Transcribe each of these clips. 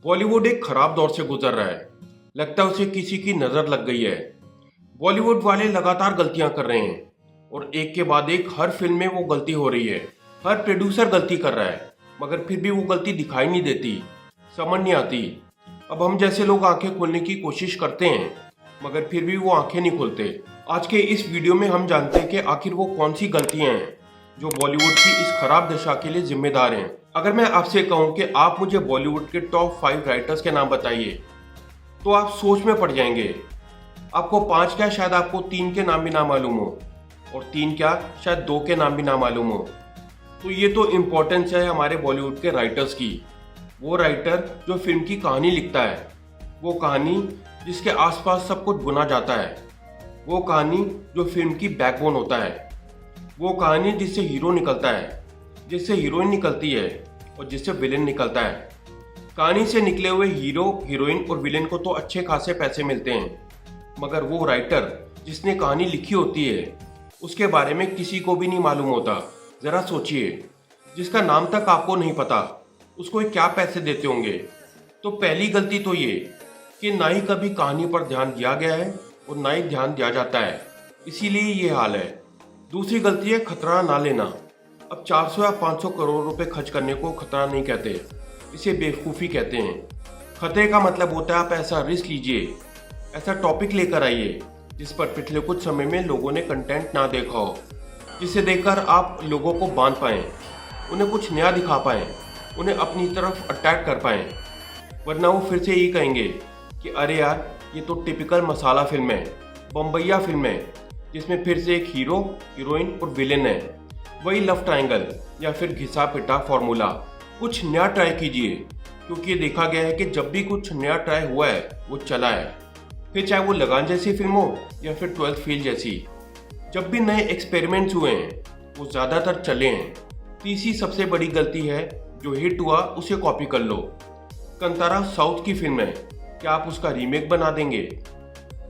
बॉलीवुड एक खराब दौर से गुजर रहा है। लगता है उसे किसी की नजर लग गई है। बॉलीवुड वाले लगातार गलतियां कर रहे हैं और एक के बाद एक हर फिल्म में वो गलती हो रही है। हर प्रोड्यूसर गलती कर रहा है, मगर फिर भी वो गलती दिखाई नहीं देती, समझ नहीं आती। अब हम जैसे लोग आंखें खोलने की कोशिश करते हैं, मगर फिर भी वो आंखें नहीं खोलते। आज के इस वीडियो में हम जानते हैं कि आखिर वो कौन सी गलतियां हैं जो बॉलीवुड की इस खराब दशा के लिए जिम्मेदार हैं। अगर मैं आपसे कहूं कि आप मुझे बॉलीवुड के टॉप 5 राइटर्स के नाम बताइए, तो आप सोच में पड़ जाएंगे। आपको 5 क्या, शायद आपको 3 के नाम भी ना मालूम हो, और 3 क्या, शायद 2 के नाम भी ना मालूम हो। तो ये तो इम्पोर्टेंस है हमारे बॉलीवुड के राइटर्स की। वो राइटर जो फिल्म की कहानी लिखता है, वो कहानी जिसके आसपास सब कुछ बुना जाता है, वो कहानी जो फिल्म की बैकबोन होता है, वो कहानी जिससे हीरो निकलता है, जिससे हीरोइन निकलती है और जिससे विलेन निकलता है। कहानी से निकले हुए हीरो, हीरोइन और विलेन को तो अच्छे खासे पैसे मिलते हैं, मगर वो राइटर जिसने कहानी लिखी होती है, उसके बारे में किसी को भी नहीं मालूम होता। जरा सोचिए, जिसका नाम तक आपको नहीं पता, उसको क्या पैसे देते होंगे। तो पहली गलती तो ये कि ना ही कभी कहानी पर ध्यान दिया गया है और ना ही ध्यान दिया जाता है, इसीलिए ये हाल है। दूसरी गलती है खतरा ना लेना। अब 400 या 500 करोड़ रुपए खर्च करने को खतरा नहीं कहते, इसे बेवकूफ़ी कहते हैं। खतरे का मतलब होता है आप ऐसा रिस्क लीजिए, ऐसा टॉपिक लेकर आइए जिस पर पिछले कुछ समय में लोगों ने कंटेंट ना देखा हो, जिसे देखकर आप लोगों को बांध पाएं, उन्हें कुछ नया दिखा पाएं, उन्हें अपनी तरफ अटैक कर पाएं। वरना वो फिर से यही कहेंगे कि अरे यार, ये तो टिपिकल मसाला फिल्म है, बम्बैया फिल्म है, जिसमें फिर से एक हीरो, हीरोइन और विलेन है, वही लव ट्रायंगल या फिर घिसा पिटा फॉर्मूला। कुछ नया ट्राई कीजिए, क्योंकि ये देखा गया है कि जब भी कुछ नया ट्राई हुआ है वो चला है। फिर चाहे वो लगान जैसी फिल्म हो या फिर 12th फेल जैसी, जब भी नए एक्सपेरिमेंट्स हुए हैं वो ज़्यादातर चले हैं। तीसरी सबसे बड़ी गलती है, जो हिट हुआ उसे कॉपी कर लो। कंतारा साउथ की फिल्म है, क्या आप उसका रीमेक बना देंगे?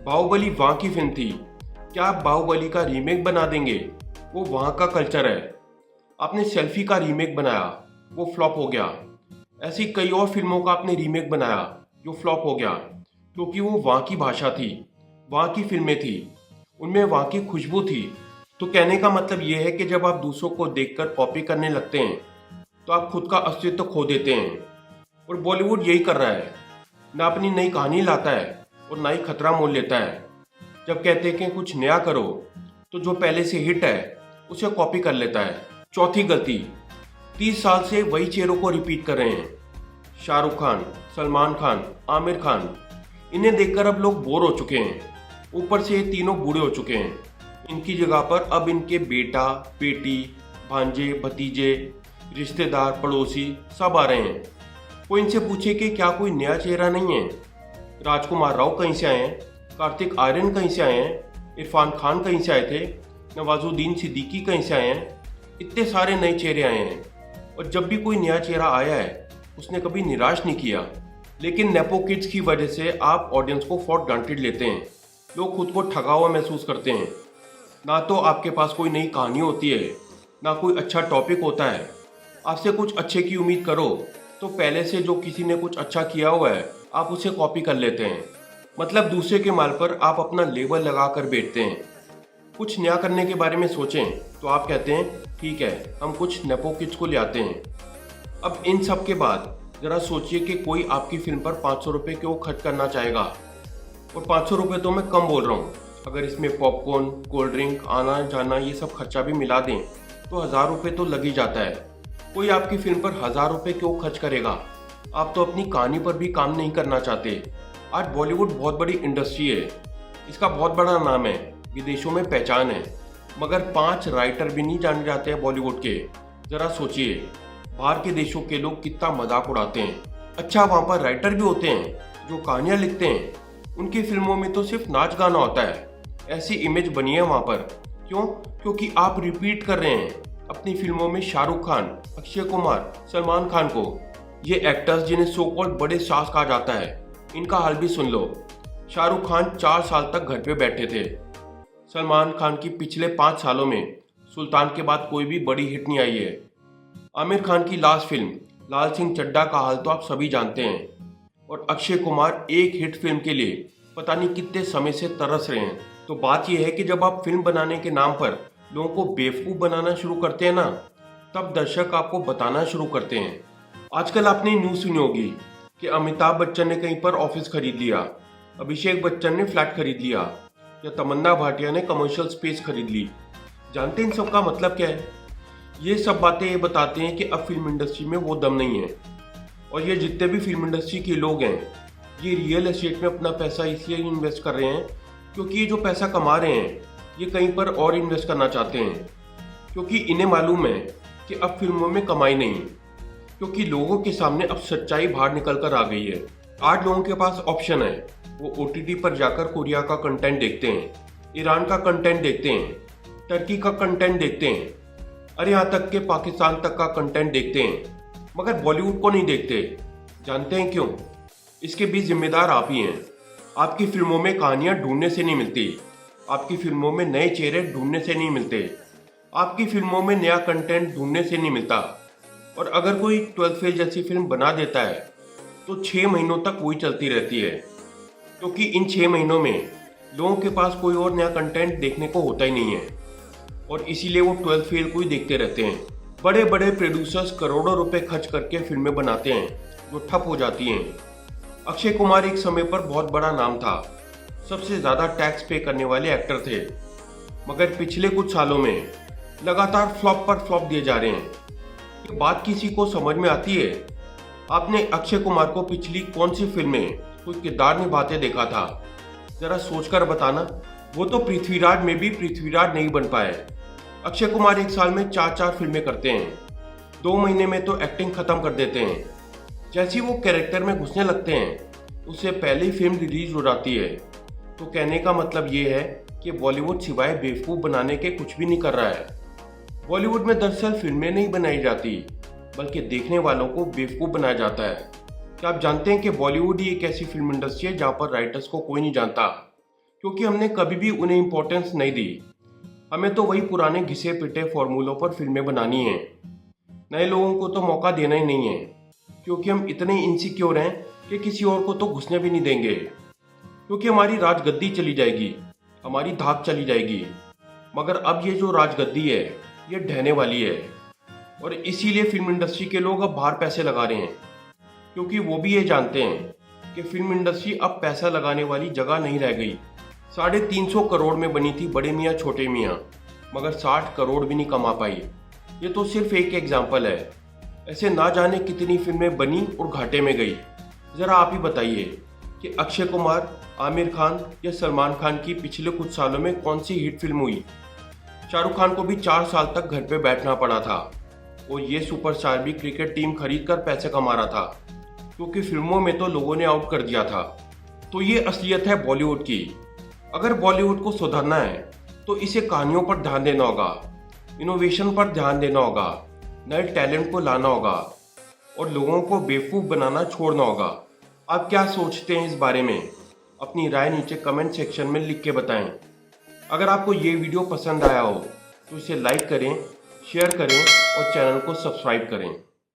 बाहुबली वहाँ की फिल्म थी, क्या आप बाहुबली का रीमेक बना देंगे? वो वहाँ का कल्चर है। आपने सेल्फी का रीमेक बनाया, वो फ्लॉप हो गया। ऐसी कई और फिल्मों का आपने रीमेक बनाया जो फ्लॉप हो गया, क्योंकि वो वहाँ की भाषा थी, वहाँ की फिल्में थी, उनमें वहाँ की खुशबू थी। तो कहने का मतलब ये है कि जब आप दूसरों को देखकर कॉपी करने लगते हैं, तो आप खुद का अस्तित्व खो देते हैं। और बॉलीवुड यही कर रहा है, ना अपनी नई कहानी लाता है और ना ही खतरा मोल लेता है। जब कहते हैं कि कुछ नया करो, तो जो पहले से हिट है उसे कॉपी कर लेता है। चौथी गलती, 30 साल से वही चेहरों को रिपीट कर रहे हैं। शाहरुख खान, सलमान खान, आमिर खान, इन्हें देखकर अब लोग बोर हो चुके हैं। ऊपर से ये तीनों बूढ़े हो चुके हैं। इनकी जगह पर अब इनके बेटा, बेटी, भांजे, भतीजे, रिश्तेदार, पड़ोसी सब आ रहे हैं। कोई इनसे पूछे कि क्या कोई नया चेहरा नहीं है? राजकुमार राव कहीं से आए हैं, कार्तिक आर्यन कहीं से आए हैं, इरफान खान कहीं से आए थे, नवाजुद्दीन सिद्दीकी कहीं से आए हैं। इतने सारे नए चेहरे आए हैं, और जब भी कोई नया चेहरा आया है उसने कभी निराश नहीं किया। लेकिन नेपो किड्स की वजह से आप ऑडियंस को फॉर ग्रांटेड लेते हैं। लोग खुद को ठगा हुआ महसूस करते हैं। ना तो आपके पास कोई नई कहानी होती है, ना कोई अच्छा टॉपिक होता है। आपसे कुछ अच्छे की उम्मीद करो तो पहले से जो किसी ने कुछ अच्छा किया हुआ है आप उसे कॉपी कर लेते हैं। मतलब दूसरे के माल पर आप अपना लेबल लगा कर बैठते हैं। कुछ नया करने के बारे में सोचें तो आप कहते हैं ठीक है, हम कुछ नेपो किड्स को ले आते हैं। अब इन सब के बाद जरा सोचिए कि कोई आपकी फिल्म पर 500 रुपये क्यों खर्च करना चाहेगा। और 500 रुपये तो मैं कम बोल रहा हूँ, अगर इसमें पॉपकॉर्न, कोल्ड ड्रिंक, आना जाना ये सब खर्चा भी मिला दें तो 1000 रुपये तो लग ही जाता है। कोई आपकी फिल्म पर 1000 रुपये क्यों खर्च करेगा? आप तो अपनी कहानी पर भी काम नहीं करना चाहते। आज बॉलीवुड बहुत बड़ी इंडस्ट्री है, इसका बहुत बड़ा नाम है, विदेशों में पहचान है, मगर 5 राइटर भी नहीं जाने जाते हैं बॉलीवुड के। जरा सोचिए, बाहर के देशों के लोग कितना मजाक उड़ाते हैं। अच्छा, वहाँ पर राइटर भी होते हैं जो कहानियाँ लिखते हैं, उनकी फिल्मों में तो सिर्फ नाच गाना होता है। ऐसी इमेज बनी है वहाँ पर। क्यों? क्योंकि आप रिपीट कर रहे हैं अपनी फिल्मों में शाहरुख खान, अक्षय कुमार, सलमान खान को। ये एक्टर्स जिन्हें सो कॉल्ड बड़े सास कहा जाता है, इनका हाल भी सुन लो। शाहरुख खान 4 साल तक घर पे बैठे थे। सलमान खान की पिछले 5 सालों में सुल्तान के बाद कोई भी बड़ी हिट नहीं आई है। आमिर खान की लास्ट फिल्म लाल सिंह चड्ढा का हाल तो आप सभी जानते हैं। और अक्षय कुमार एक हिट फिल्म के लिए पता नहीं कितने समय से तरस रहे हैं। तो बात यह है कि जब आप फिल्म बनाने के नाम पर लोगों को बेवकूफ़ बनाना शुरू करते हैं ना, तब दर्शक आपको बताना शुरू करते हैं। आजकल आपने न्यूज़ सुनी होगी कि अमिताभ बच्चन ने कहीं पर ऑफिस खरीद लिया, अभिषेक बच्चन ने फ्लैट खरीद लिया या तमन्ना भाटिया ने कमर्शियल स्पेस खरीद ली। जानते हैं इन सब का मतलब क्या है? ये सब बातें ये बताते हैं कि अब फिल्म इंडस्ट्री में वो दम नहीं है। और ये जितने भी फिल्म इंडस्ट्री के लोग हैं, ये रियल एस्टेट में अपना पैसा इसलिए इन्वेस्ट कर रहे हैं क्योंकि ये जो पैसा कमा रहे हैं ये कहीं पर और इन्वेस्ट करना चाहते हैं, क्योंकि इन्हें मालूम है कि अब फिल्मों में कमाई नहीं, क्योंकि लोगों के सामने अब सच्चाई बाहर निकल कर आ गई है। आज लोगों के पास ऑप्शन है, वो OTT पर जाकर कोरिया का कंटेंट देखते हैं, ईरान का कंटेंट देखते हैं, टर्की का कंटेंट देखते हैं, अरे यहाँ तक के पाकिस्तान तक का कंटेंट देखते हैं, मगर बॉलीवुड को नहीं देखते। जानते हैं क्यों? इसके भी जिम्मेदार आप ही हैं। आपकी फिल्मों में कहानियाँ ढूंढने से नहीं मिलती, आपकी फिल्मों में नए चेहरे ढूंढने से नहीं मिलते, आपकी फिल्मों में नया कंटेंट ढूंढने से नहीं मिलता। और अगर कोई 12th फेल जैसी फिल्म बना देता है तो 6 महीनों तक वही चलती रहती है, क्योंकि इन 6 महीनों में लोगों के पास कोई और नया कंटेंट देखने को होता ही नहीं है और इसीलिए वो 12th फेल को ही देखते रहते हैं। बड़े बड़े प्रोड्यूसर्स करोड़ों रुपए खर्च करके फिल्में बनाते हैं जो ठप हो जाती हैं। अक्षय कुमार एक समय पर बहुत बड़ा नाम था, सबसे ज़्यादा टैक्स पे करने वाले एक्टर थे, मगर पिछले कुछ सालों में लगातार फ्लॉप पर फ्लॉप दिए जा रहे हैं। ये बात किसी को समझ में आती है? आपने अक्षय कुमार को पिछली कौन सी फिल्म में कोई किरदार निभाते देखा था? जरा सोचकर बताना। वो तो पृथ्वीराज में भी पृथ्वीराज नहीं बन पाए। अक्षय कुमार एक साल में 4 फिल्में करते हैं, 2 महीने में तो एक्टिंग खत्म कर देते हैं। जैसे वो कैरेक्टर में घुसने लगते हैं उससे पहले ही फिल्म रिलीज हो जाती है। तो कहने का मतलब ये है कि बॉलीवुड सिवाय बेवकूफ़ बनाने के कुछ भी नहीं कर रहा है। बॉलीवुड में दरअसल फिल्में नहीं बनाई जाती, बल्कि देखने वालों को बेवकूफ़ बनाया जाता है। क्या आप जानते हैं कि बॉलीवुड ही एक ऐसी फिल्म इंडस्ट्री है जहाँ पर राइटर्स को कोई नहीं जानता, क्योंकि हमने कभी भी उन्हें इम्पोर्टेंस नहीं दी। हमें तो वही पुराने घिसे पिटे फॉर्मूलों पर फिल्में बनानी हैं। नए लोगों को तो मौका देना ही नहीं है, क्योंकि हम इतने इनसिक्योर हैं कि किसी और को तो घुसने भी नहीं देंगे, क्योंकि हमारी राजगद्दी चली जाएगी, हमारी धाक चली जाएगी। मगर अब ये जो राजगद्दी है ये ढहने वाली है और इसीलिए फिल्म इंडस्ट्री के लोग अब बाहर पैसे लगा रहे हैं, क्योंकि वो भी ये जानते हैं कि फिल्म इंडस्ट्री अब पैसा लगाने वाली जगह नहीं रह गई। 350 करोड़ में बनी थी बड़े मियाँ छोटे मियाँ, मगर 60 करोड़ भी नहीं कमा पाई। ये तो सिर्फ एक एग्जाम्पल है, ऐसे ना जाने कितनी फिल्में बनी और घाटे में गई। ज़रा आप ही बताइए कि अक्षय कुमार, आमिर खान या सलमान खान की पिछले कुछ सालों में कौन सी हिट फिल्म हुई? शाहरुख खान को भी 4 साल तक घर पे बैठना पड़ा था और ये सुपरस्टार भी क्रिकेट टीम खरीद कर पैसे कमा रहा था, क्योंकि फिल्मों में तो लोगों ने आउट कर दिया था। तो ये असलियत है बॉलीवुड की। अगर बॉलीवुड को सुधारना है तो इसे कहानियों पर ध्यान देना होगा, इनोवेशन पर ध्यान देना होगा, नए टैलेंट को लाना होगा और लोगों को बेवकूफ़ बनाना छोड़ना होगा। आप क्या सोचते हैं इस बारे में? अपनी राय नीचे कमेंट सेक्शन में लिख के बताएं। अगर आपको ये वीडियो पसंद आया हो तो इसे लाइक करें, शेयर करें और चैनल को सब्सक्राइब करें।